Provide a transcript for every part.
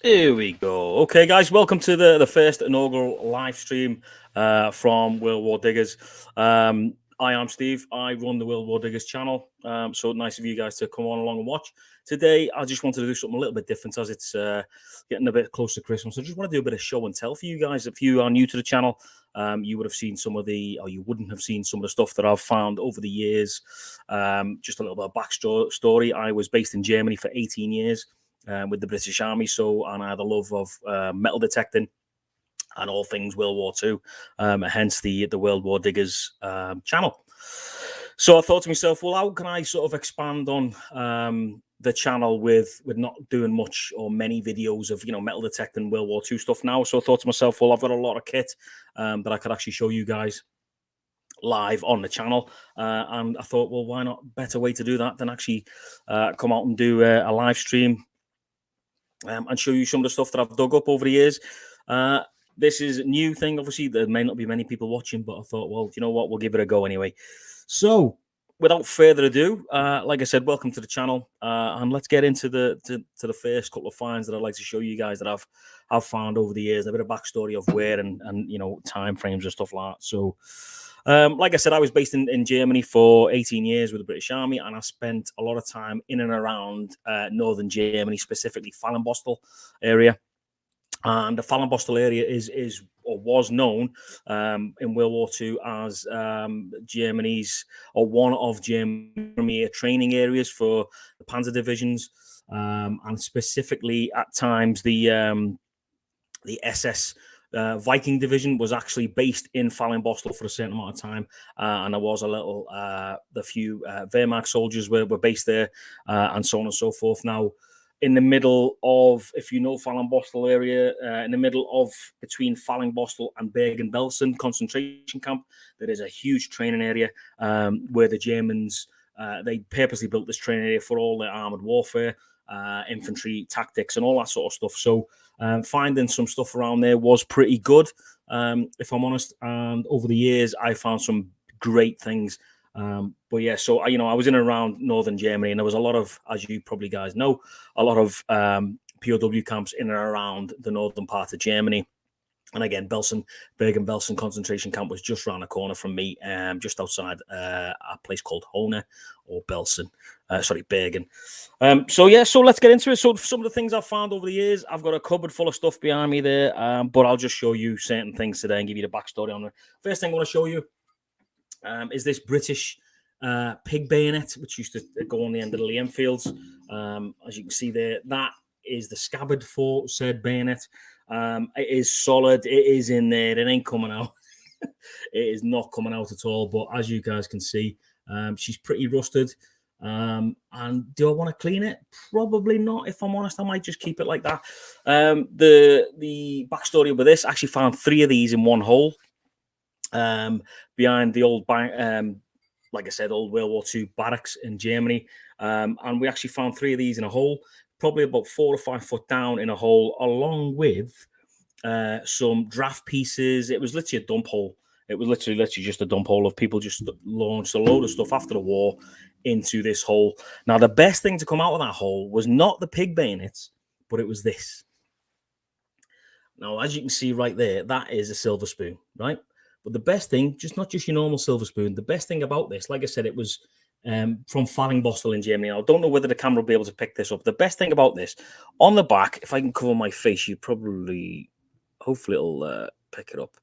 Here we go. Okay, guys, welcome to the first inaugural live stream from World War Diggers. I am Steve. I run the World War Diggers channel. So nice of you guys to come on along and watch. Today, I just wanted to do something a little bit different as it's getting a bit close to Christmas. I just want to do a bit of show and tell for you guys. If you are new to the channel, you would have seen some of the, or you wouldn't have seen some of the stuff that I've found over the years. Just a little bit of backstory. I was based in Germany for 18 years. With the British Army, and I had a love of metal detecting and all things World War II, hence the World War Diggers channel. So I thought to myself, well, how can I sort of expand on the channel with not doing much or many videos of metal detecting World War II stuff now? So I thought to myself, well, I've got a lot of kit that I could actually show you guys live on the channel, and I thought, well, why not? Better way to do that than actually come out and do a live stream and show you some of the stuff that I've dug up over the years. This is a new thing. Obviously, there may not be many people watching, but I thought, well, you know what? We'll give it a go anyway. So, without further ado, like I said, welcome to the channel, and let's get into the first couple of finds that I'd like to show you guys that I've found over the years. A bit of backstory of where and time frames and stuff like that. So. Like I said, I was based in Germany for 18 years with the British Army, and I spent a lot of time in and around northern Germany, specifically Fallenbostel area. And the Fallenbostel area is or was known in World War II as Germany's, or one of Germany's premier training areas for the Panzer divisions, and specifically at times the SS Viking division was actually based in Fallenbostel for a certain amount of time, and there was the few Wehrmacht soldiers were based there, and so on and so forth. Now, in the middle of, if you know Fallenbostel area, in the middle of between Fallenbostel and Bergen-Belsen concentration camp, there is a huge training area where the Germans they purposely built this training area for all their armored warfare, infantry tactics, and all that sort of stuff. So finding some stuff around there was pretty good, if I'm honest. And over the years, I found some great things. But yeah, so I was in and around northern Germany, and there was a lot of, as you probably guys know, a lot of POW camps in and around the northern part of Germany. And again, Bergen-Belsen concentration camp was just around the corner from me, just outside a place called Hone or Belsen. Bergen. So let's get into it. So some of the things I've found over the years, I've got a cupboard full of stuff behind me there, but I'll just show you certain things today and give you the backstory on it. First thing I want to show you is this British pig bayonet, which used to go on the end of the Liam fields. As you can see there, that is the scabbard for said bayonet. It is solid. It is in there. It ain't coming out. It is not coming out at all. But as you guys can see, she's pretty rusted. And do I want to clean it? Probably not. If I'm honest, I might just keep it like that. The backstory with this, I actually found 3 of these in one hole behind the old like I said, old World War II barracks in Germany. And we actually found 3 of these in a hole, probably about 4 or 5 foot down in a hole, along with some draft pieces. It was literally a dump hole. It was literally just a dump hole of people just launched a load of stuff after the war into this hole. Now, the best thing to come out of that hole was not the pig bayonets, but it was this. Now, as you can see right there, that is a silver spoon, right? But the best thing, not just your normal silver spoon, the best thing about this, like I said, it was from Fallenbostel in Germany. I don't know whether the camera will be able to pick this up. The best thing about this, on the back, if I can cover my face, you probably, hopefully it'll pick it up.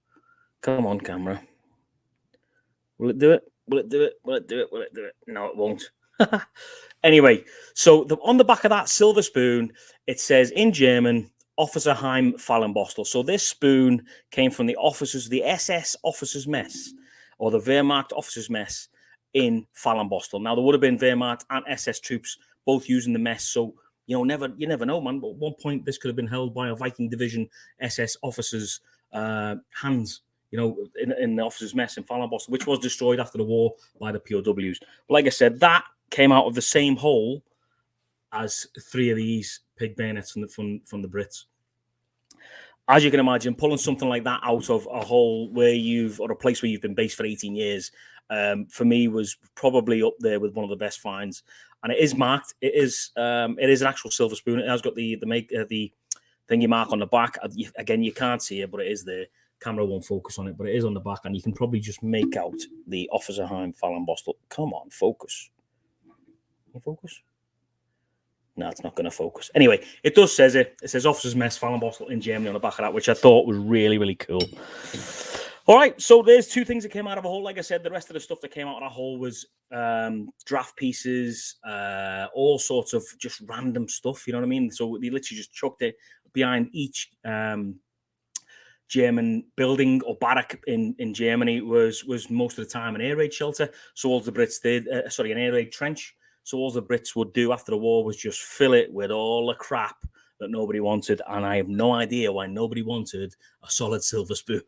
Come on, camera. Will it do it? Will it do it? Will it do it? Will it do it? No, it won't. Anyway, so on the back of that silver spoon, it says in German, Officerheim Fallenbostel. So this spoon came from the SS officers' mess, or the Wehrmacht officers' mess in Fallenbostel. Now, there would have been Wehrmacht and SS troops both using the mess. So, you never know, man. But at one point, this could have been held by a Viking division SS officers' hands, in the officers' mess in Fallenbostel, which was destroyed after the war by the POWs. But like I said, that came out of the same hole as 3 of these pig bayonets from the Brits. As you can imagine, pulling something like that out of a hole or a place where you've been based for 18 years, for me was probably up there with one of the best finds. And it is marked. It is an actual silver spoon. It has got the thingy mark on the back. Again, you can't see it, but it is there. Camera won't focus on it, but it is on the back, and you can probably just make out the Officersheim Fallenbostel. Come on, focus. Can you focus? No, it's not going to focus. Anyway, it does says it. It says Officers Mess Fallenbostel in Germany on the back of that, which I thought was really, really cool. All right, so there's two things that came out of a hole. Like I said, the rest of the stuff that came out of that hole was draft pieces, all sorts of just random stuff. You know what I mean? So they literally just chucked it behind each German building or barrack in Germany was most of the time an air raid shelter. So all the Brits did, an air raid trench. So all the Brits would do after the war was just fill it with all the crap that nobody wanted. And I have no idea why nobody wanted a solid silver spoon.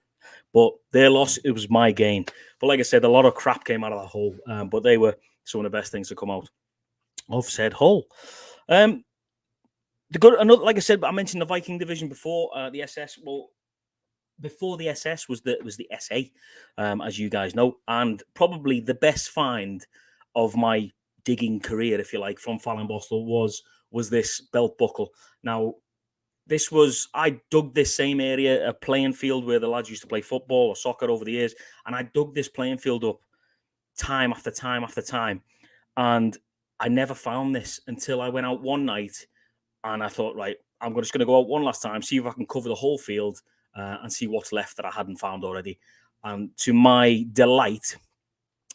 But their loss, it was my gain. But like I said, a lot of crap came out of that hole. But they were some of the best things to come out of said hole. Like I said, I mentioned the Viking division before, the SS. Well, before the SS was the SA, as you guys know, and probably the best find of my digging career, if you like, from Fallenbostel was this belt buckle. Now, I dug this same area, a playing field where the lads used to play football or soccer over the years, and I dug this playing field up time after time after time, and I never found this until I went out one night, and I thought, right, I'm just going to go out one last time, see if I can cover the whole field, and see what's left that I hadn't found already. And to my delight,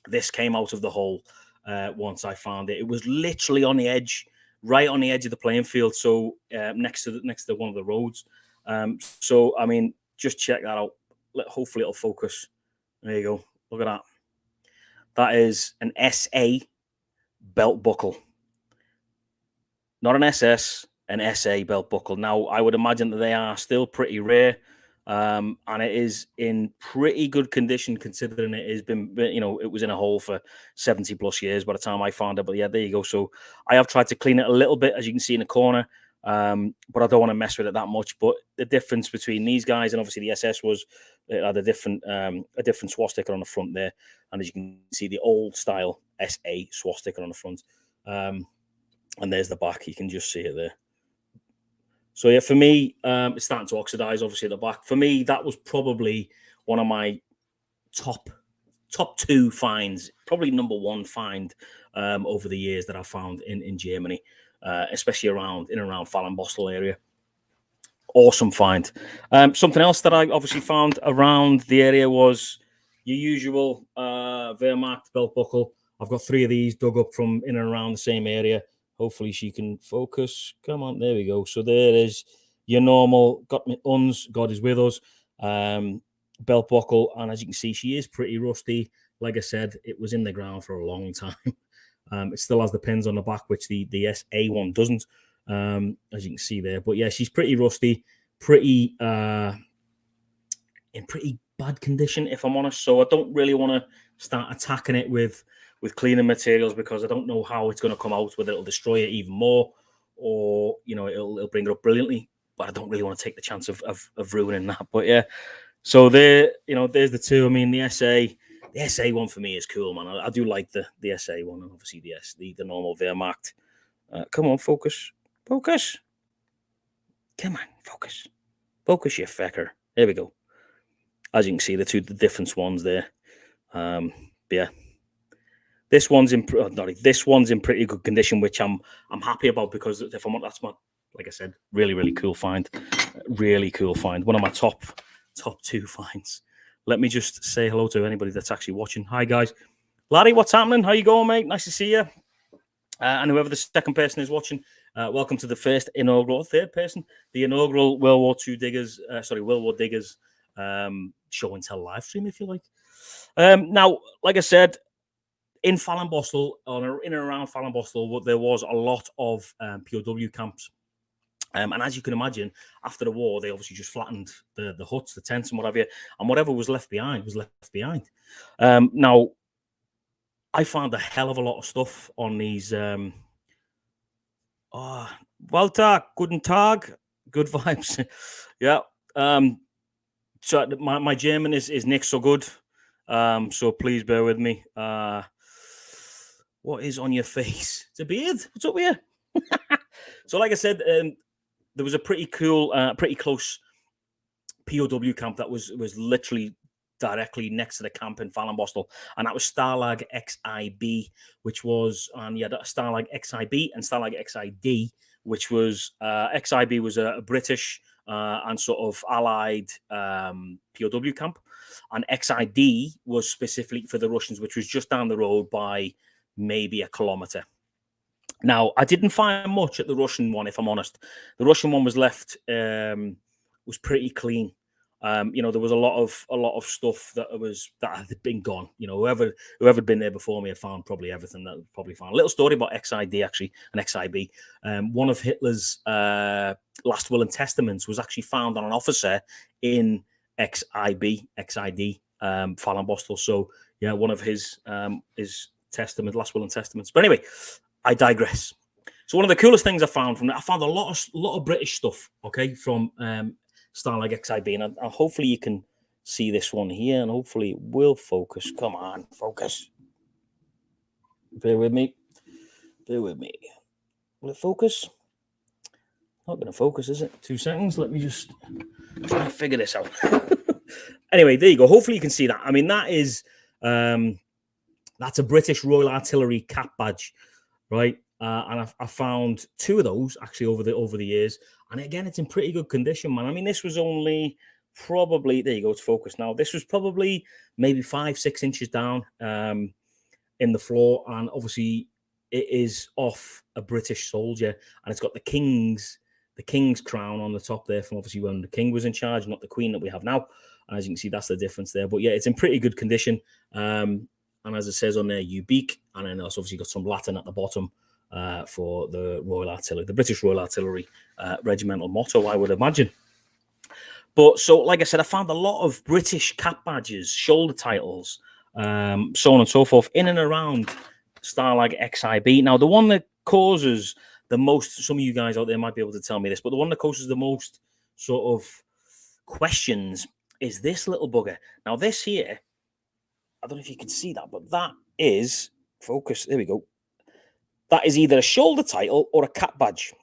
this came out of the hole once I found it. It was literally on the edge, right on the edge of the playing field, so next to one of the roads. So, I mean, just check that out. Hopefully it'll focus. There you go. Look at that. That is an SA belt buckle. Not an SS, an SA belt buckle. Now, I would imagine that they are still pretty rare. And it is in pretty good condition considering it has been, it was in a hole for 70 plus years by the time I found it. But yeah, there you go. So I have tried to clean it a little bit, as you can see in the corner, but I don't want to mess with it that much. But the difference between these guys and obviously the SS was it had a different swastika on the front there, and as you can see, the old style SA swastika on the front, and there's the back. You can just see it there. So yeah, for me, it's starting to oxidize, obviously, at the back. For me, that was probably one of my top two finds, probably number one find over the years that I found in Germany, especially in and around Fallenbostel area. Awesome find. Something else that I obviously found around the area was your usual Wehrmacht belt buckle. I've got 3 of these dug up from in and around the same area. Hopefully she can focus. Come on, there we go. So there is your normal, got me uns, God is with us, belt buckle. And as you can see, she is pretty rusty. Like I said, it was in the ground for a long time. It still has the pins on the back, which the SA one doesn't, as you can see there. But yeah, she's pretty rusty, pretty in pretty bad condition, if I'm honest. So I don't really want to start attacking it with cleaning materials because I don't know how it's going to come out, whether it'll destroy it even more or, it'll bring it up brilliantly. But I don't really want to take the chance of ruining that. But yeah, so there, there's the two. I mean, the SA one for me is cool, man. I do like the SA one, and obviously the normal Wehrmacht. Come on, focus. Come on, focus, you fecker. There we go. As you can see, the different ones there. Yeah. This one's in pretty good condition, which I'm happy about because that's my, like I said, really, really cool find. Really cool find. One of my top 2 finds. Let me just say hello to anybody that's actually watching. Hi guys. Larry, what's happening? How you going, mate? Nice to see you. And whoever the second person is watching, welcome to the third person, the inaugural World War Diggers show and tell live stream, if you like. Now, like I said, in Fallenbostel, in and around Fallenbostel, there was a lot of POW camps. And as you can imagine, after the war, they obviously just flattened the huts, the tents, and whatever. And whatever was left behind was left behind. Now, I found a hell of a lot of stuff on these. Walter, guten Tag, good vibes. Yeah. So my German is nicht so good. So please bear with me. What is on your face? It's a beard. What's up with you? So like I said, there was a pretty cool, pretty close POW camp that was literally directly next to the camp in Flohmarkts, and that was Stalag XIB, which was Stalag XIB and Stalag XID, which was XIB was a British and sort of allied POW camp, and XID was specifically for the Russians, which was just down the road by maybe a kilometer. Now, I didn't find much at the Russian one, if I'm honest. The Russian one was left was pretty clean. You know, there was a lot of stuff that had been gone. You know, whoever had been there before me had found probably everything that would probably found. A little story about XID actually, and XIB. One of Hitler's last will and testaments was actually found on an officer in XID, Flohmarkts. So yeah, one of his testament, last will and testaments. But anyway, I digress. So one of the coolest things I found from that, I found a lot of British stuff. Okay, from Stalag XIB, and hopefully you can see this one here, and hopefully it will focus. Come on, focus. Bear with me. Will it focus? Not going to focus, is it? 2 seconds. Let me just try and figure this out. Anyway, there you go. Hopefully you can see that. I mean, that is that's a British Royal Artillery cap badge, right? And I found 2 of those actually over the years, and again, it's in pretty good condition, man. I mean, this was only probably, there you go, it's focused now. This was probably maybe 5-6 inches down in the floor, and obviously it is off a British soldier, and it's got the king's crown on the top there from obviously when the king was in charge, not the queen that we have now. And as you can see, that's the difference there. But yeah, it's in pretty good condition. And as it says on there, Ubique, and then it's obviously got some Latin at the bottom for the Royal Artillery, the British Royal Artillery regimental motto, I would imagine. But so, like I said, I found a lot of British cap badges, shoulder titles, so on and so forth, in and around Stalag XIB. Now, the one that causes the most, some of you guys out there might be able to tell me this, but the one that causes the most sort of questions is this little bugger. Now, this here, I don't know if you can see that, but that is, focus, there we go. That is either a shoulder title or a cap badge.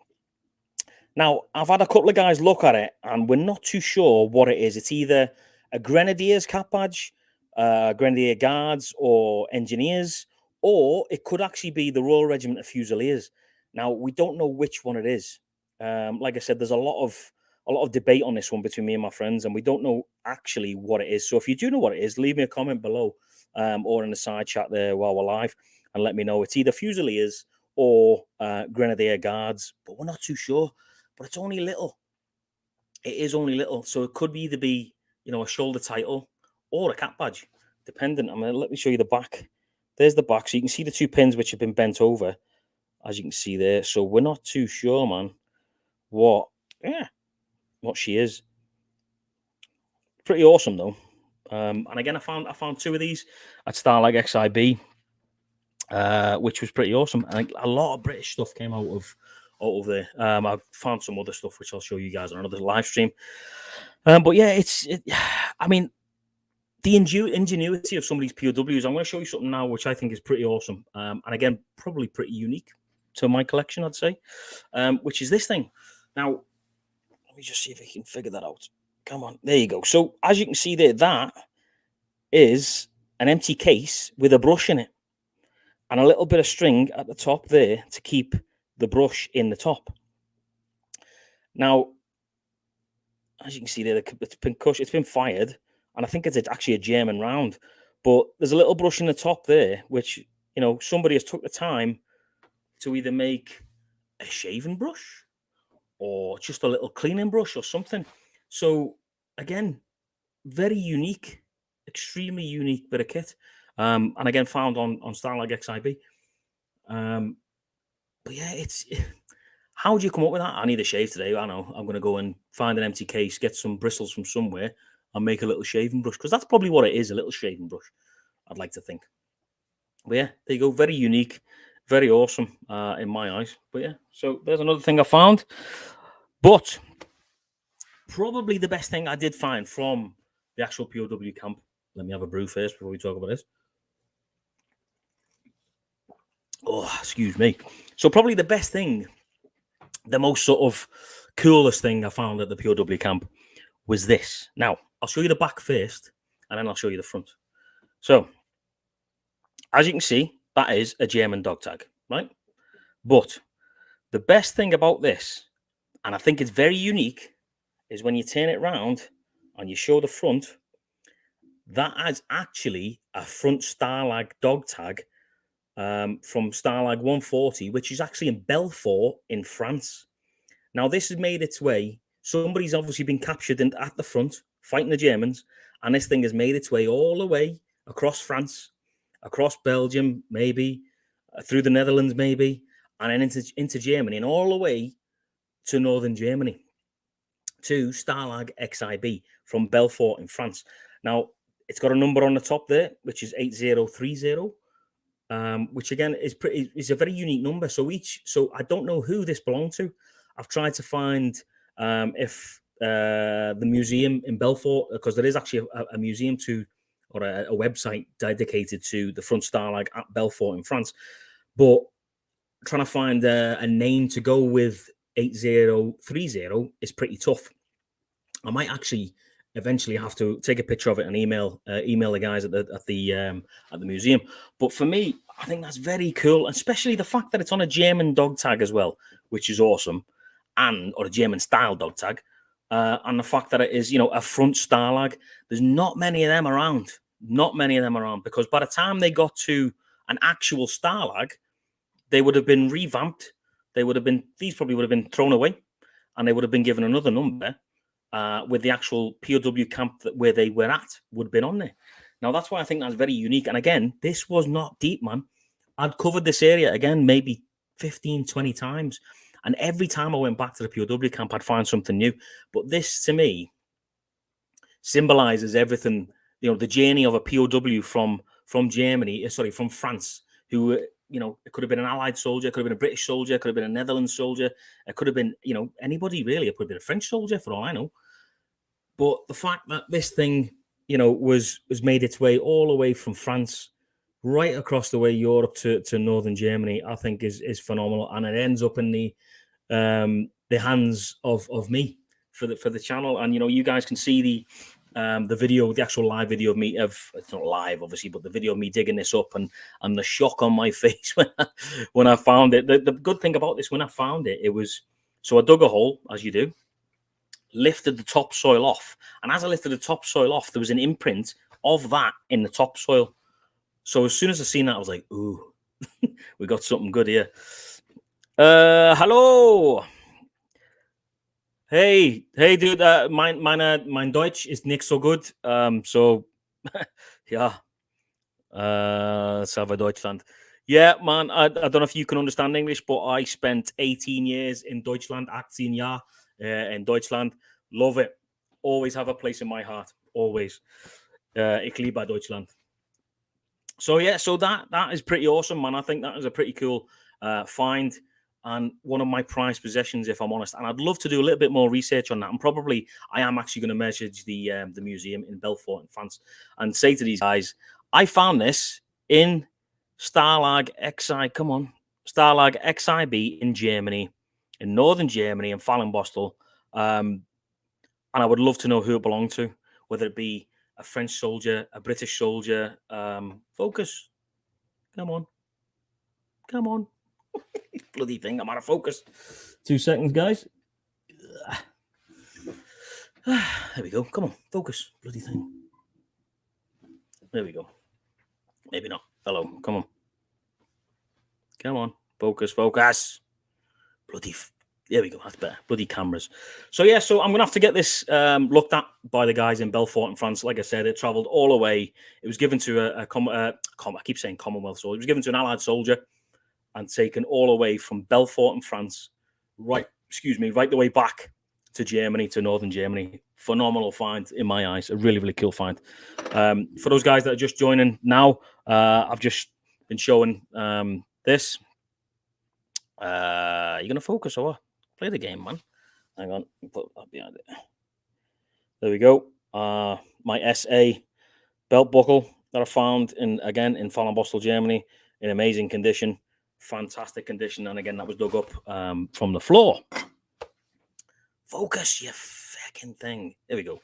Now, I've had a couple of guys look at it, and we're not too sure what it is. It's either a Grenadier's cap badge, Grenadier Guards, or Engineers, or it could actually be the Royal Regiment of Fusiliers. Now, we don't know which one it is. Like I said, there's a lot of debate on this one between me and my friends, and we don't know actually what it is. So if you do know what it is, leave me a comment below or in the side chat there while we're live, and let me know. It's either Fusiliers or Grenadier Guards, but we're not too sure. But it's only little. It is only little. So it could either be, you know, a shoulder title or a cap badge, dependent. I mean, let me show you the back. There's the back. So you can see the 2 pins which have been bent over, as you can see there. So we're not too sure, man, what she is. Pretty awesome, though. And again, I found 2 of these at Stalag XIB, which was pretty awesome. And a lot of British stuff came out of there. I've found some other stuff which I'll show you guys on another live stream. But yeah, I mean, the ingenuity of some of these POWs. I'm going to show you something now which I think is pretty awesome. And again, probably pretty unique to my collection, I'd say, which is this thing. Now, let me just see if I can figure that out. Come on, there you go. So as you can see there, that is an empty case with a brush in it and a little bit of string at the top there to keep the brush in the top. Now, as you can see there, it's been fired, and I think it's actually a German round, but there's a little brush in the top there, which, you know, somebody has took the time to either make a shaving brush or just a little cleaning brush or something. So again, very unique, extremely unique bit of kit. And again, found on Stalag XIB. But yeah, how do you come up with that? I need a shave today. I know I'm going to go and find an empty case, get some bristles from somewhere, and make a little shaving brush, because that's probably what it is, a little shaving brush, I'd like to think. But yeah, there you go. Very unique, very awesome in my eyes. But yeah, so there's another thing I found. But probably the best thing I did find from the actual POW camp. Let me have a brew first before we talk about this. Oh, excuse me. So probably the best thing, the most sort of coolest thing I found at the POW camp was this. Now, I'll show you the back first, and then I'll show you the front. So, as you can see, that is a German dog tag, right? But the best thing about this, and I think it's very unique, is when you turn it around and you show the front, that is actually a front Stalag dog tag from Stalag 140, which is actually in Belfort in France. Now, this has made its way. Somebody's obviously been captured at the front, fighting the Germans, and this thing has made its way all the way across France, across Belgium, maybe, through the Netherlands, maybe, and then into Germany, and all the way to northern Germany, to Stalag XIB from Belfort in France. Now, it's got a number on the top there, which is 8030. Which again is a very unique number. So I don't know who this belonged to. I've tried to find if the museum in Belfort, because there is actually a museum or a website dedicated to the front Stalag at Belfort in France, but trying to find a name to go with 8030 is pretty tough. I might actually eventually have to take a picture of it and email the guys at the museum. But for me, I think that's very cool, especially the fact that it's on a German dog tag as well, which is awesome, or a German style dog tag, and the fact that it is, a front Stalag. There's not many of them around, because by the time they got to an actual Stalag, they would have been revamped. These probably would have been thrown away, and they would have been given another number. With the actual POW camp where they were at would have been on there. Now, that's why I think that's very unique. And again, this was not deep, man. I'd covered this area, again, maybe 15, 20 times. And every time I went back to the POW camp, I'd find something new. But this, to me, symbolizes everything, the journey of a POW from Germany, from France, who, it could have been an Allied soldier, it could have been a British soldier, it could have been a Netherlands soldier, it could have been, anybody really. It could have been a French soldier, for all I know. But the fact that this thing, was made its way all the way from France, right across the way Europe to northern Germany, I think is phenomenal, and it ends up in the hands of me for the channel. And you guys can see the video, the actual live video of me. It's not live, obviously, but the video of me digging this up and the shock on my face when I found it. The good thing about this, when I found it, it was, so I dug a hole, as you do, lifted the topsoil off, and as I lifted the topsoil off, there was an imprint of that in the topsoil. So as soon as I seen that, I was like, ooh, we got something good here. Hello. Hey, dude, mein Deutsch ist nicht so gut. So, ja, Salve Deutschland. Yeah, man, I don't know if you can understand English, but I spent 18 years in Deutschland, 18 Jahre in Deutschland. Love it. Always have a place in my heart. Always. Ich liebe Deutschland. So, yeah, so that is pretty awesome, man. I think that is a pretty cool find, and one of my prized possessions, if I'm honest. And I'd love to do a little bit more research on that. And probably I am actually going to message the museum in Belfort in France and say to these guys, I found this in Stalag XIB in Germany, in northern Germany, in Flohmarkts. And I would love to know who it belonged to, whether it be a French soldier, a British soldier. Focus. Come on. Bloody thing, I'm out of focus. 2 seconds, guys. There we go. Come on, focus. Bloody thing. There we go. Maybe not. Hello, come on. Focus. Bloody. There we go. That's better. Bloody cameras. So, yeah, so I'm going to have to get this looked at by the guys in Belfort in France. Like I said, it travelled all the way. It was given to I keep saying Commonwealth soldier. It was given to an Allied soldier and taken all the way from Belfort in France, right the way back to Germany, to northern Germany. Phenomenal find in my eyes. A really, really cool find. For those guys that are just joining now, I've just been showing this. You going to focus or what? Play the game, man. Hang on. Put that behind it. There we go. My SA belt buckle that I found in Flohmarkts, Germany, in amazing condition. Fantastic condition. And again, that was dug up from the floor. Focus, you fucking thing. There we go.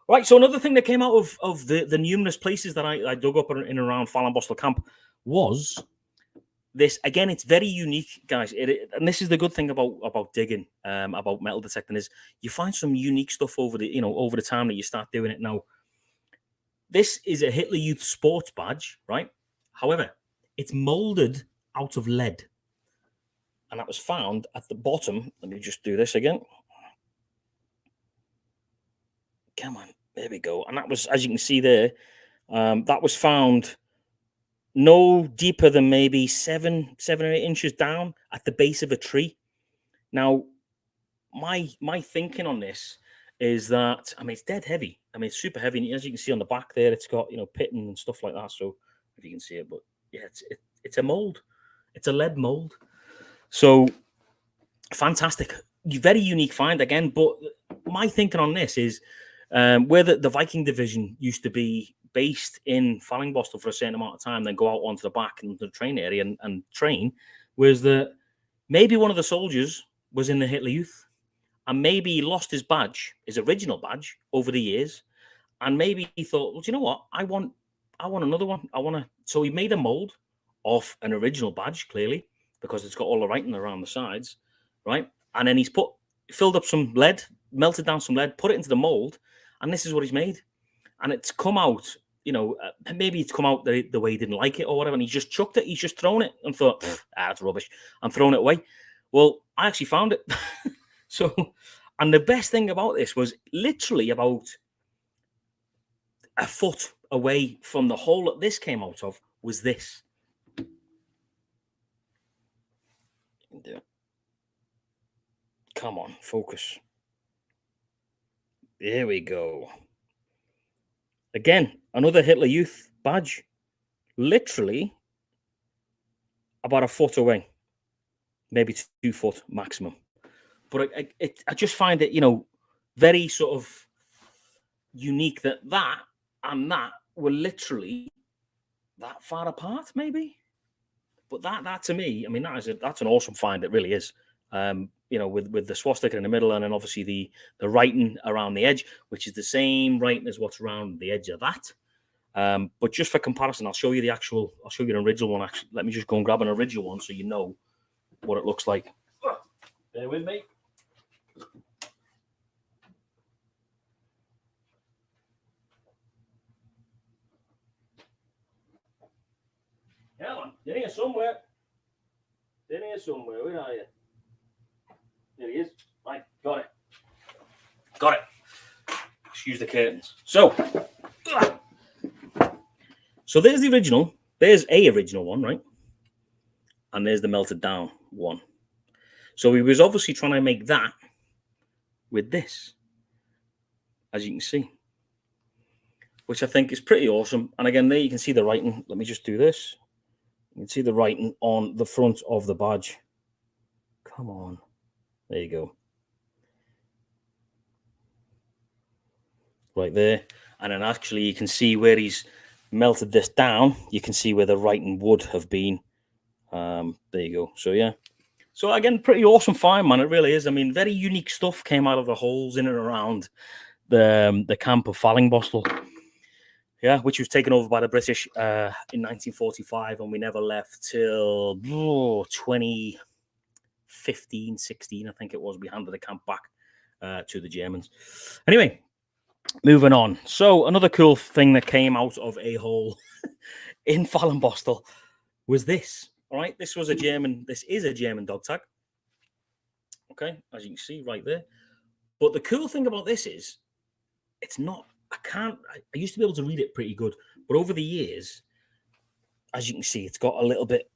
Right, so another thing that came out of the numerous places that I dug up in and around Fallonbostel camp was this. Again, it's very unique, guys. And this is the good thing about digging, about metal detecting, is you find some unique stuff over the time that you start doing it. Now, this is a Hitler Youth sports badge, right? However, it's molded out of lead, and that was found at the bottom. Let me just do this again. Come on, there we go. And that was, as you can see there, that was found no deeper than maybe 7 or 8 inches down at the base of a tree. Now, my thinking on this is that, I mean, it's dead heavy. I mean, it's super heavy. And as you can see on the back there, it's got, pitting and stuff like that. So if you can see it, but yeah, it's a mold. It's a lead mold. So fantastic. Very unique find again. But my thinking on this is, where the Viking division used to be based in Fallonbostel for a certain amount of time, then go out onto the back and the train area and train, was that maybe one of the soldiers was in the Hitler Youth, and maybe he lost his badge, his original badge, over the years, and maybe he thought, well, do you know what? I want another one. So he made a mold of an original badge, clearly, because it's got all the writing around the sides, right? And then he's filled up some lead, melted down some lead, put it into the mold, and this is what he's made. And it's come out, maybe it's come out the way he didn't like it or whatever, and he just chucked it. He's just thrown it and thought, that's rubbish. I'm throwing it away. Well, I actually found it. So, and the best thing about this was literally about a foot away from the hole that this came out of was this. Come on, focus. There we go. Again, another Hitler Youth badge, literally about a foot away, maybe 2 foot maximum. But I just find it, very sort of unique that and that were literally that far apart, maybe. But that to me, I mean, that's an awesome find. It really is. With the swastika in the middle, and then obviously the writing around the edge, which is the same writing as what's around the edge of that. But just for comparison, I'll show you an original one. Actually, let me just go and grab an original one so you know what it looks like. Bear with me. Yeah, man. They're here somewhere. Where are you? There he is. Right, got it. Excuse the curtains. So there's the original. There's a original one, right? And there's the melted down one. So he was obviously trying to make that with this, as you can see, which I think is pretty awesome. And again, there you can see the writing. Let me just do this. You can see the writing on the front of the badge. Come on. There you go. Right there. And then actually you can see where he's melted this down. You can see where the writing would have been. There you go. So, yeah. So, again, pretty awesome find, man. It really is. I mean, very unique stuff came out of the holes in and around the camp of Fallonbostel. Yeah, which was taken over by the British in 1945, and we never left till 2015, 16, I think it was. We handed the camp back to the Germans. Anyway, moving on. So another cool thing that came out of a hole in Fallonbostel was this. All right, this is a German dog tag. Okay, as you can see right there. But the cool thing about this is it's not, I used to be able to read it pretty good, but over the years, as you can see, it's got a little bit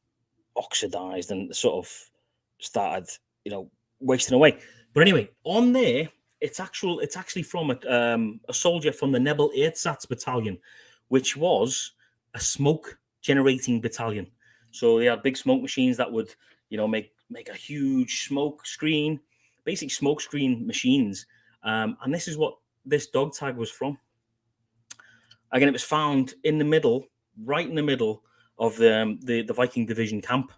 oxidized and sort of started, wasting away. But anyway, on there, it's actually from a soldier from the Nebel Ersatz battalion, which was a smoke generating battalion. So they had big smoke machines that would, make a huge smoke screen, basic smoke screen machines. And this is what this dog tag was from. Again, it was found in the middle, right in the middle of the Viking division camp.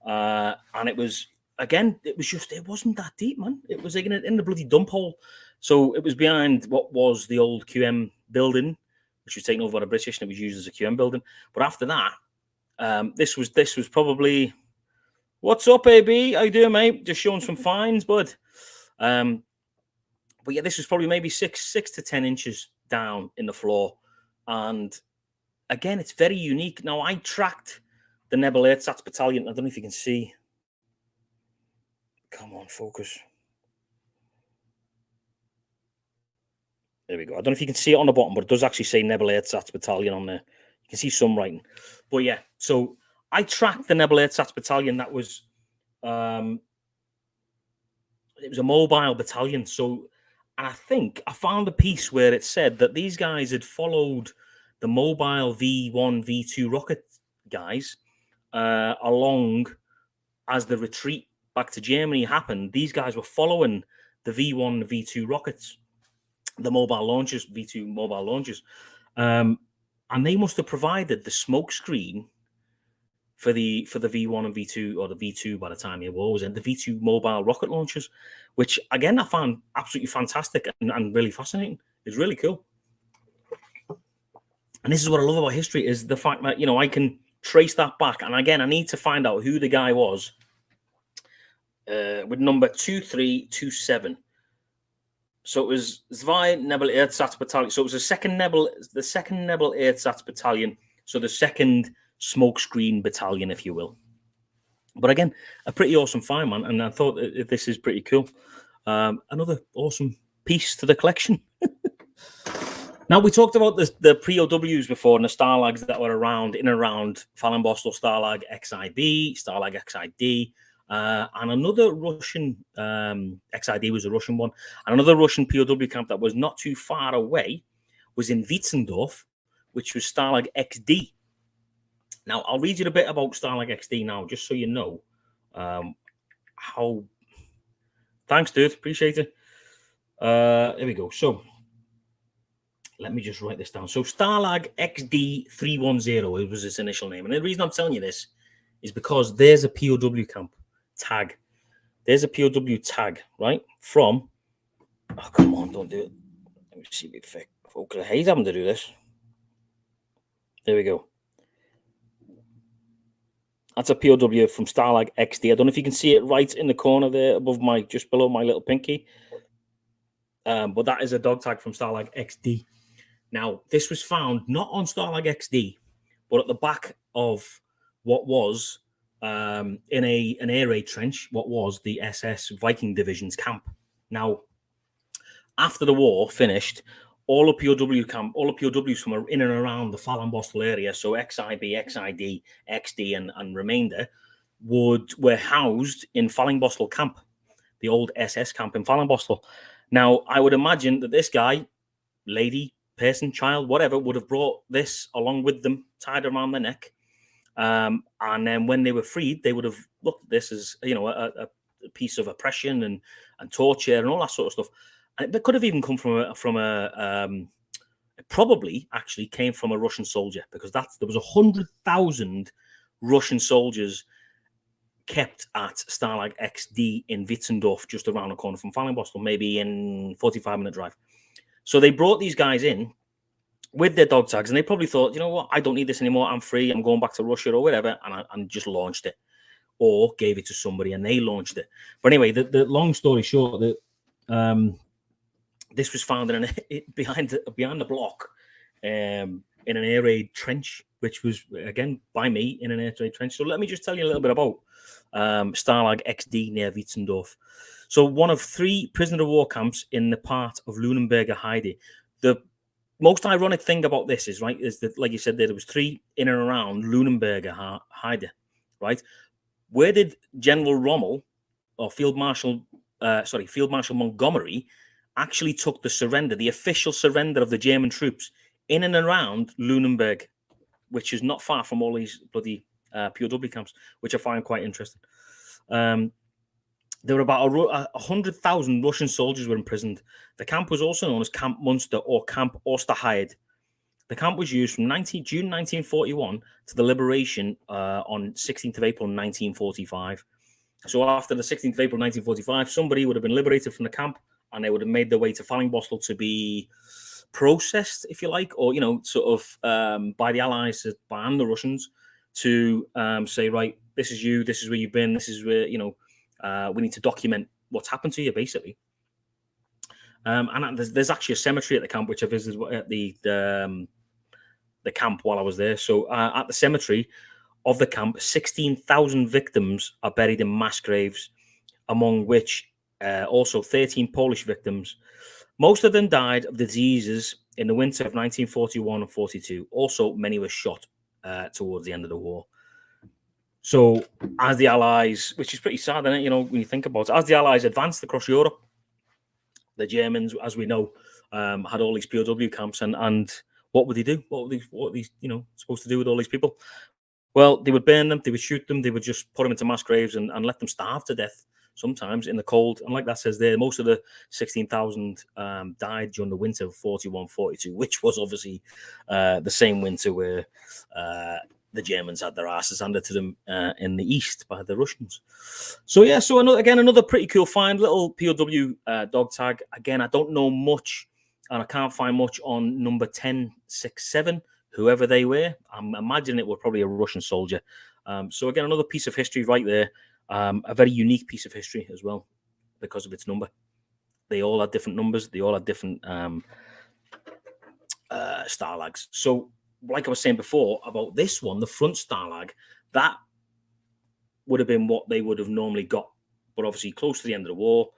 And it was again, it wasn't that deep, man. It was like in the bloody dump hole. So it was behind what was the old QM building, which was taken over by the British, and it was used as a QM building. But after that, this was probably, what's up, AB? How you doing, mate? Just showing some fines, bud. But yeah, this was probably maybe 6 to 10 inches down in the floor. And again, it's very unique. Now, I tracked the Nebel Ersatz battalion. I don't know if you can see. Come on, focus. There we go. I don't know if you can see it on the bottom, but it does actually say Nebel Ersatz battalion on there. You can see some writing. But yeah, so I tracked the Nebel Ersatz battalion. That was, it was a mobile battalion. So, and I think I found a piece where it said that these guys had followed the mobile V1, V2 rocket guys along as the retreat back to Germany happened. These guys were following the V1, V2 rockets, the mobile launchers, V2 mobile launchers. And they must have provided the smoke screen for the V1 and V2, or the V2 by the time it was, and the V2 mobile rocket launchers, which again I found absolutely fantastic and really fascinating. It's really cool. And this is what I love about history, is the fact that, you know, I can trace that back. And again, I need to find out who the guy was with number 2327. So it was Zwei Nebel Ersatz Battalion. So it was the second Nebel Ersatz Battalion. So the second smokescreen battalion, if you will. But again, a pretty awesome find, man. And I thought this is pretty cool. Another awesome piece to the collection. Now, we talked about the pre-OWs before, and the Stalags that were around, in and around Fallenbostel, Stalag XIB, Stalag XID, and another Russian, XID was a Russian one, and another Russian POW camp that was not too far away was in Wietzendorf, which was Stalag XD. Now, I'll read you a bit about Stalag XD now, just so you know how... Thanks, dude. Appreciate it. Here we go. So, let me just write this down. So, Stalag XD 310, it was its initial name. And the reason I'm telling you this is because there's a POW camp tag. There's a POW tag, right? From... Oh, come on, don't do it. Let me see if I hate having to do this. There we go. That's a POW from Stalag XD. I don't know if you can see it right in the corner there above just below my little pinky. But that is a dog tag from Stalag XD. Now, this was found not on Stalag XD, but at the back of what was in an air raid trench, what was the SS Viking Division's camp. Now, after the war finished, all the POWs from in and around the Fallenbostel area, so XIB, XID, XD, and remainder, were housed in Fallenbostel camp, the old SS camp in Fallenbostel. Now, I would imagine that this guy, lady, person, child, whatever, would have brought this along with them, tied around their neck. And then when they were freed, they would have looked at this as, you know, a piece of oppression and torture and all that sort of stuff. And it could have even come it probably actually came from a Russian soldier, because there was 100,000 Russian soldiers kept at Stalag XD in Wietzendorf, just around the corner from Fallenbostel, maybe in 45-minute drive. So they brought these guys in with their dog tags, and they probably thought, you know what, I don't need this anymore. I'm free. I'm going back to Russia or whatever, and just launched it, or gave it to somebody and they launched it. But anyway, the long story short, that this was found behind the block in an air raid trench, which was, again, by me in an air raid trench. So let me just tell you a little bit about Stalag XD near Wietzendorf. So one of 3 prisoner of war camps in the part of Lünenberger Heide. The most ironic thing about this is that, like you said, there was 3 in and around Lünenberger Heide, right? Where did General Rommel, or Field Marshal Montgomery, actually took the official surrender of the German troops in and around Lünenberg, which is not far from all these bloody POW camps, which I find quite interesting. There were about 100,000 Russian soldiers were imprisoned. The camp was also known as Camp Munster or Camp Osterheide. The camp was used from June 1941 to the liberation on 16th of April 1945. So after the 16th of April 1945, somebody would have been liberated from the camp, and they would have made their way to Fallingbostel to be processed, if you like, or, you know, sort of by the Allies and the Russians to say, right, this is you, this is where you've been, this is where, you know, we need to document what's happened to you, basically. And there's actually a cemetery at the camp, which I visited at the camp while I was there. So at the cemetery of the camp, 16,000 victims are buried in mass graves, among which also 13 Polish victims. Most of them died of diseases in the winter of 1941 and 42. Also, many were shot towards the end of the war. So as the Allies, which is pretty sad, isn't it? You know, when you think about it, as the Allies advanced across Europe, the Germans, as we know, had all these POW camps, and what would they do? What were these, you know, supposed to do with all these people? Well, they would burn them, they would shoot them, they would just put them into mass graves and let them starve to death sometimes in the cold. And like that says there, most of the 16,000 died during the winter of 41-42, which was obviously the same winter where the Germans had their asses handed to them in the east by the Russians. So yeah, so another pretty cool find, little POW dog tag. Again, I don't know much, and I can't find much on number 1067, whoever they were. I'm imagining it was probably a Russian soldier. So again, another piece of history right there. A very unique piece of history as well because of its number. They all had different numbers. They all had different starlags. So like I was saying before about this one, the front starlag, that would have been what they would have normally got. But obviously close to the end of the war,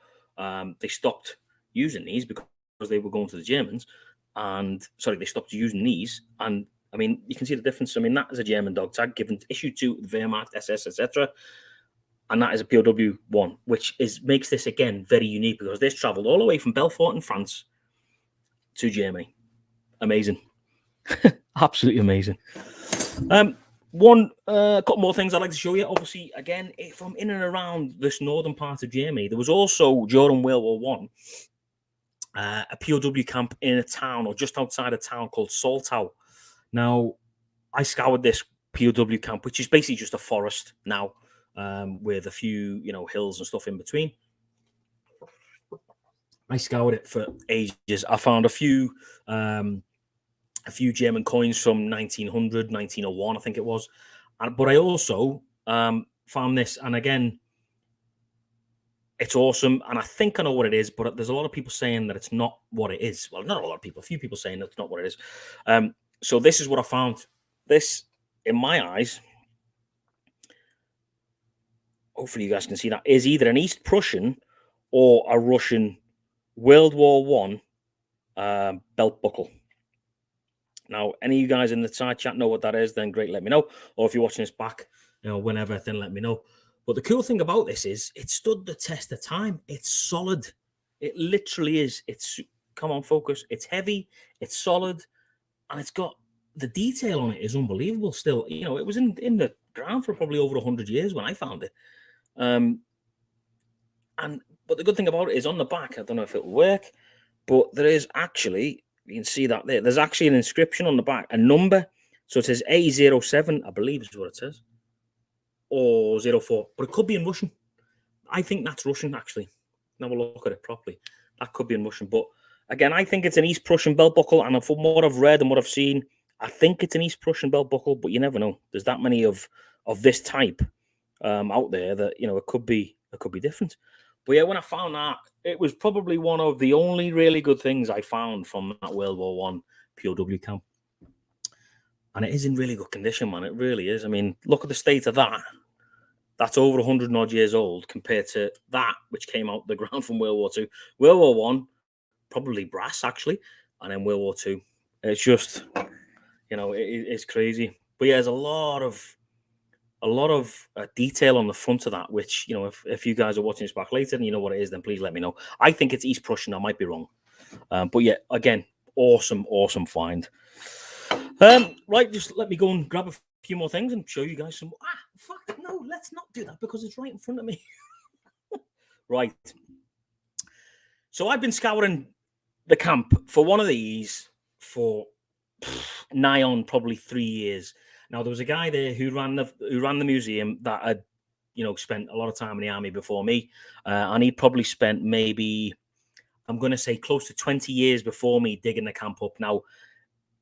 they stopped using these because they were going to the Germans. And sorry, they stopped using these. And I mean, you can see the difference. I mean, that is a German dog tag given issued to the Wehrmacht, SS, etc. And that is a POW one, which makes this again very unique because this travelled all the way from Belfort in France to Germany. Amazing. Absolutely amazing. A couple more things I'd like to show you. Obviously, again, from in and around this northern part of Germany, there was also during World War One a POW camp in a town or just outside a town called Soltau. Now, I scoured this POW camp, which is basically just a forest now, with a few, you know, hills and stuff in between. I scoured it for ages. I found a few German coins from 1900, 1901, I think it was. But I also found this, and again, it's awesome, and I think I know what it is, but there's a lot of people saying that it's not what it is. Well, not a lot of people, a few people saying that's not what it is. So this is what I found. This, in my eyes, hopefully you guys can see that, is either an East Prussian or a Russian World War One belt buckle. Now, any of you guys in the side chat know what that is, then great, let me know. Or if you're watching this back, you know, whenever, then let me know. But the cool thing about this is it stood the test of time. It's solid. It literally is. It's, come on, focus. It's heavy, it's solid, and it's got, the detail on it is unbelievable still. You know, it was in the ground for probably over 100 years when I found it. But the good thing about it is on the back, I don't know if it will work, but there is actually, you can see that there. There's actually an inscription on the back, a number. So it says A07, I believe is what it says, or 04, but it could be in Russian. I think that's Russian, actually. Now we'll look at it properly. That could be in Russian. But again, I think it's an East Prussian belt buckle, and from what I've read and what I've seen, I think it's an East Prussian belt buckle, but you never know. There's that many of this type out there that, you know, it could be different. But yeah, when I found that, it was probably one of the only really good things I found from that World War One POW camp. And it is in really good condition, man. It really is. I mean, look at the state of that. That's over 100 odd years old compared to that, which came out the ground from World War Two. World War One, probably brass, actually. And then World War Two. It's just, you know, it's crazy. But yeah, there's a lot of detail on the front of that, which, you know, if you guys are watching this back later and you know what it is, then please let me know. I think it's East Prussian. I might be wrong. But yeah, again, awesome find. Right, just let me go and grab a few more things and show you guys some. Fuck, no, let's not do that because it's right in front of me. Right. So I've been scouring the camp for one of these for nigh on probably 3 years. Now, there was a guy there who ran the museum that had spent a lot of time in the army before me, and he'd probably spent maybe, I'm going to say, close to 20 years before me digging the camp up. Now,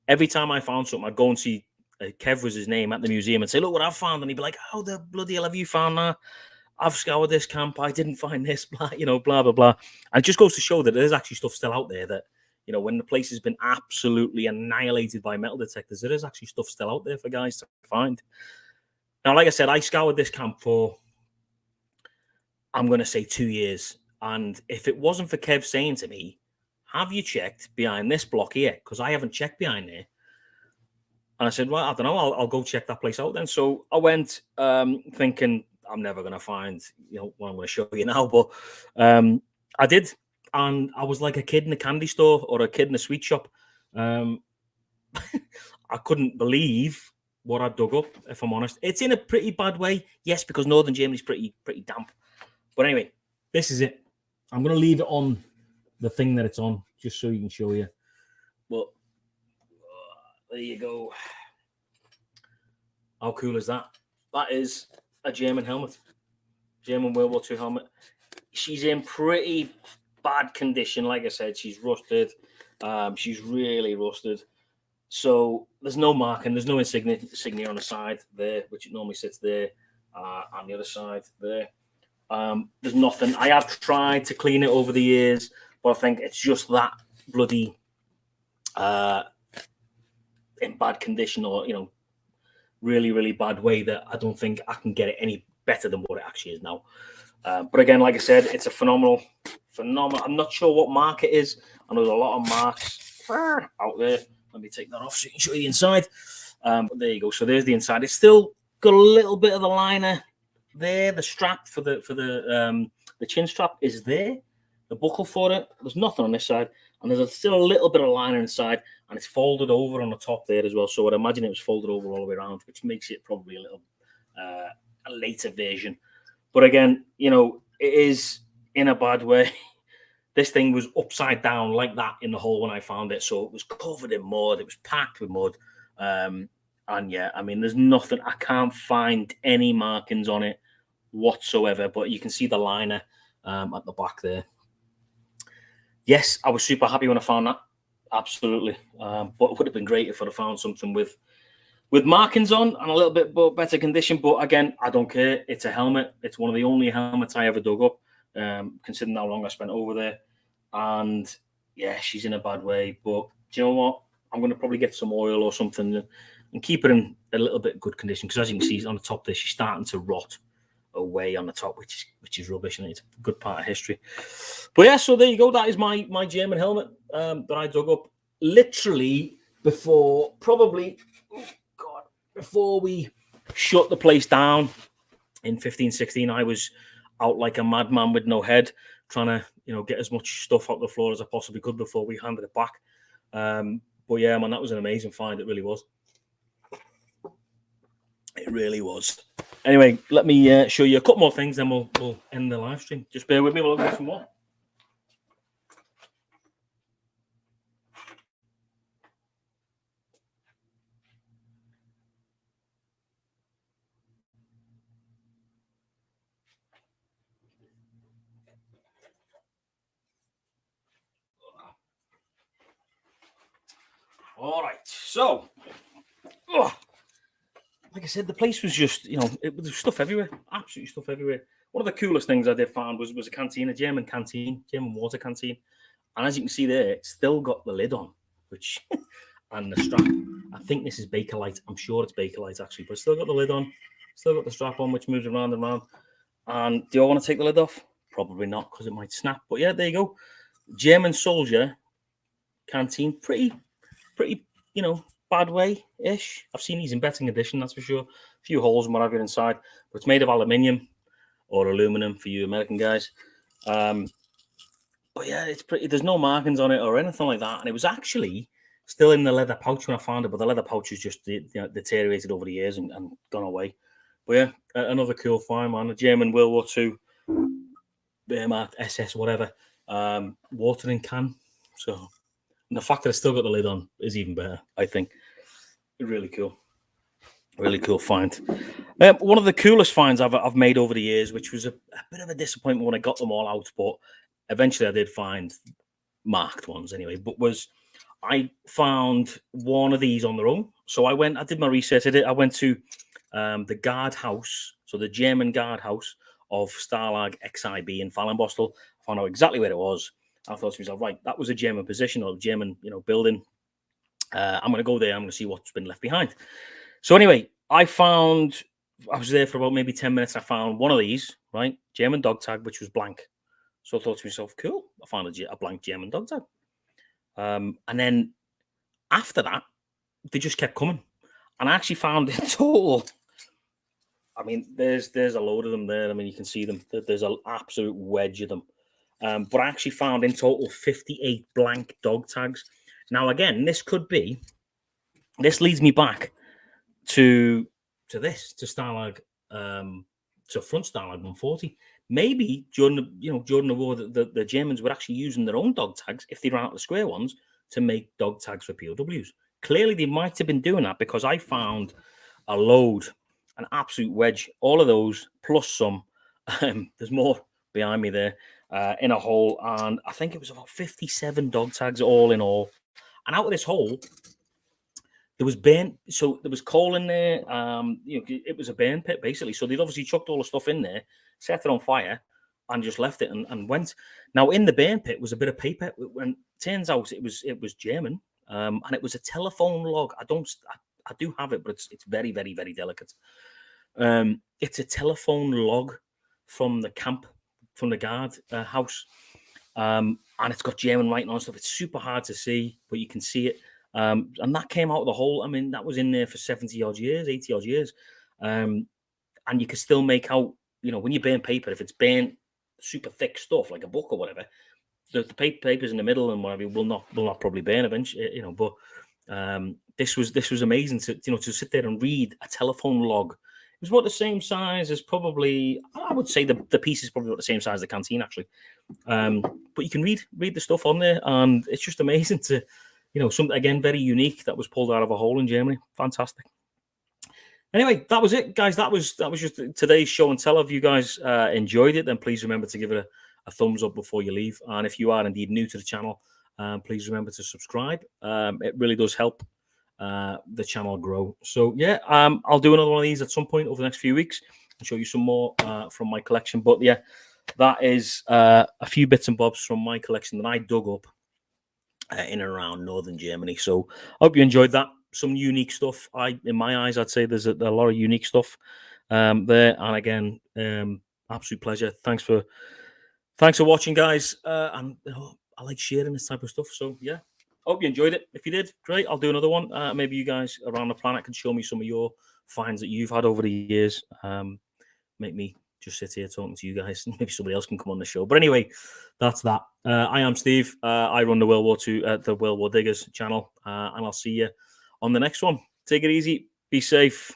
every time I found something, I'd go and see, Kev was his name, at the museum, and say, look what I've found. And he'd be like, how the bloody hell have you found that? I've scoured this camp. I didn't find this, blah, blah, blah, blah. And it just goes to show that there's actually stuff still out there that, when the place has been absolutely annihilated by metal detectors, there is actually stuff still out there for guys to find. Now, like I said, I scoured this camp for, I'm going to say, 2 years. And if it wasn't for Kev saying to me, have you checked behind this block here? Because I haven't checked behind there. And I said, well, I don't know. I'll go check that place out then. So I went thinking I'm never going to find, what I'm going to show you now. But I did. And I was like a kid in a candy store or a kid in a sweet shop. I couldn't believe what I dug up, if I'm honest. It's in a pretty bad way. Yes, because Northern Germany's pretty damp. But anyway, this is it. I'm going to leave it on the thing that it's on, just so you can show you. But there you go. How cool is that? That is a German helmet. German World War II helmet. She's in pretty bad condition. Like I said, she's rusted. She's really rusted. So there's no marking. There's no insignia on the side there, which it normally sits there. On the other side there. There's nothing. I have tried to clean it over the years, but I think it's just that bloody in bad condition, or really, really bad way, that I don't think I can get it any better than what it actually is now. But again, like I said, it's a phenomenal. I'm not sure what mark it is. I know there's a lot of marks out there. Let me take that off so you can show you the inside. But there you go. So there's the inside. It's still got a little bit of the liner there. The strap for the chin strap is there. The buckle for it. There's nothing on this side, and there's still a little bit of liner inside, and it's folded over on the top there as well. So I'd imagine it was folded over all the way around, which makes it probably a little a later version. But again, it is in a bad way. This thing was upside down like that in the hole when I found it. So it was covered in mud. It was packed with mud. And yeah, I mean, there's nothing. I can't find any markings on it whatsoever. But you can see the liner at the back there. Yes, I was super happy when I found that. Absolutely. But it would have been great if I'd have found something with markings on and a little bit better condition. But again, I don't care. It's a helmet. It's one of the only helmets I ever dug up, considering how long I spent over there. And yeah, she's in a bad way. But do you know what? I'm going to probably get some oil or something and keep it in a little bit good condition. Because as you can see on the top there, she's starting to rot away on the top, which is rubbish, and it's a good part of history. But yeah, so there you go. That is my German helmet that I dug up literally before we shut the place down in 15-16. I was out like a madman with no head, trying to get as much stuff out the floor as I possibly could before we handed it back. But yeah, man, that was an amazing find. It really was. It really was. Anyway, let me show you a couple more things, then we'll end the live stream. Just bear with me. We'll get some more. All right. So, like I said, the place was just, it was stuff everywhere. Absolutely stuff everywhere. One of the coolest things I did find was a canteen, a German canteen, German water canteen. And as you can see there, it's still got the lid on, which, and the strap. I think this is Bakelite. I'm sure it's Bakelite, actually, but it's still got the lid on. Still got the strap on, which moves around and around. And do I want to take the lid off? Probably not, because it might snap. But yeah, there you go. German soldier canteen. Pretty, bad way-ish. I've seen these in better condition, that's for sure. A few holes and what have you inside. But it's made of aluminium or aluminum for you American guys. But yeah, it's pretty. There's no markings on it or anything like that. And it was actually still in the leather pouch when I found it, but the leather pouch has just deteriorated over the years and gone away. But yeah, another cool find, man. A German World War II Wehrmacht SS, whatever, watering can. So, and the fact that it's still got the lid on is even better, I think. Really cool. Really cool find. One of the coolest finds I've made over the years, which was a bit of a disappointment when I got them all out, but eventually I did find marked ones anyway. But I found one of these on their own. So I did my research. I went to the guard house, so the German guard house of Stalag XIB in Fallenbostel. I found out exactly where it was. I thought to myself, right, that was a German position or a German, building. I'm going to go there. I'm going to see what's been left behind. So anyway, I was there for about maybe 10 minutes. I found one of these, right? German dog tag, which was blank. So I thought to myself, cool, I found a blank German dog tag. And then after that, they just kept coming. And I actually found in total, I mean, there's a load of them there. I mean, you can see them. There's an absolute wedge of them. But I actually found in total 58 blank dog tags. Now, again, this leads me back to Stalag, to front Stalag 140. Maybe during the war, the Germans were actually using their own dog tags if they ran out the square ones to make dog tags for POWs. Clearly, they might have been doing that because I found a load, an absolute wedge, all of those plus some. There's more behind me there in a hole, and I think it was about 57 dog tags all in all. And out of this hole, there was there was coal in there. It was a burn pit basically. So they'd obviously chucked all the stuff in there, set it on fire, and just left it and went. Now in the burn pit was a bit of paper. When turns out it was German, and it was a telephone log. I do have it, but it's very, very, very delicate. It's a telephone log from the camp, from the guard house, and it's got German writing on stuff. It's super hard to see, but you can see it. And that came out of the hole. I mean, that was in there for 70 odd years, 80 odd years. And you can still make out, when you burn paper, if it's burnt super thick stuff like a book or whatever, the papers in the middle and whatever will not probably burn eventually, but this was amazing to sit there and read a telephone log. It was about the same size as probably, I would say the piece is probably about the same size as the canteen actually. But you can read the stuff on there, and it's just amazing to, something again very unique that was pulled out of a hole in Germany. Fantastic. Anyway, that was it, guys. That was just today's show and tell. If you guys enjoyed it, then please remember to give it a thumbs up before you leave. And if you are indeed new to the channel, please remember to subscribe. It really does help the channel grow. So yeah, I'll do another one of these at some point over the next few weeks and show you some more from my collection. But yeah, that is a few bits and bobs from my collection that I dug up in and around northern Germany. So I hope you enjoyed that. Some unique stuff. In my eyes, I'd say there's a lot of unique stuff there. And again, absolute pleasure. Thanks for watching, guys. And I like sharing this type of stuff. So yeah, hope you enjoyed it. If you did, great. I'll do another one. Maybe you guys around the planet can show me some of your finds that you've had over the years. Make me just sit here talking to you guys. Maybe somebody else can come on the show. But anyway, that's that. I am Steve. I run the World War Diggers channel, and I'll see you on the next one. Take it easy. Be safe.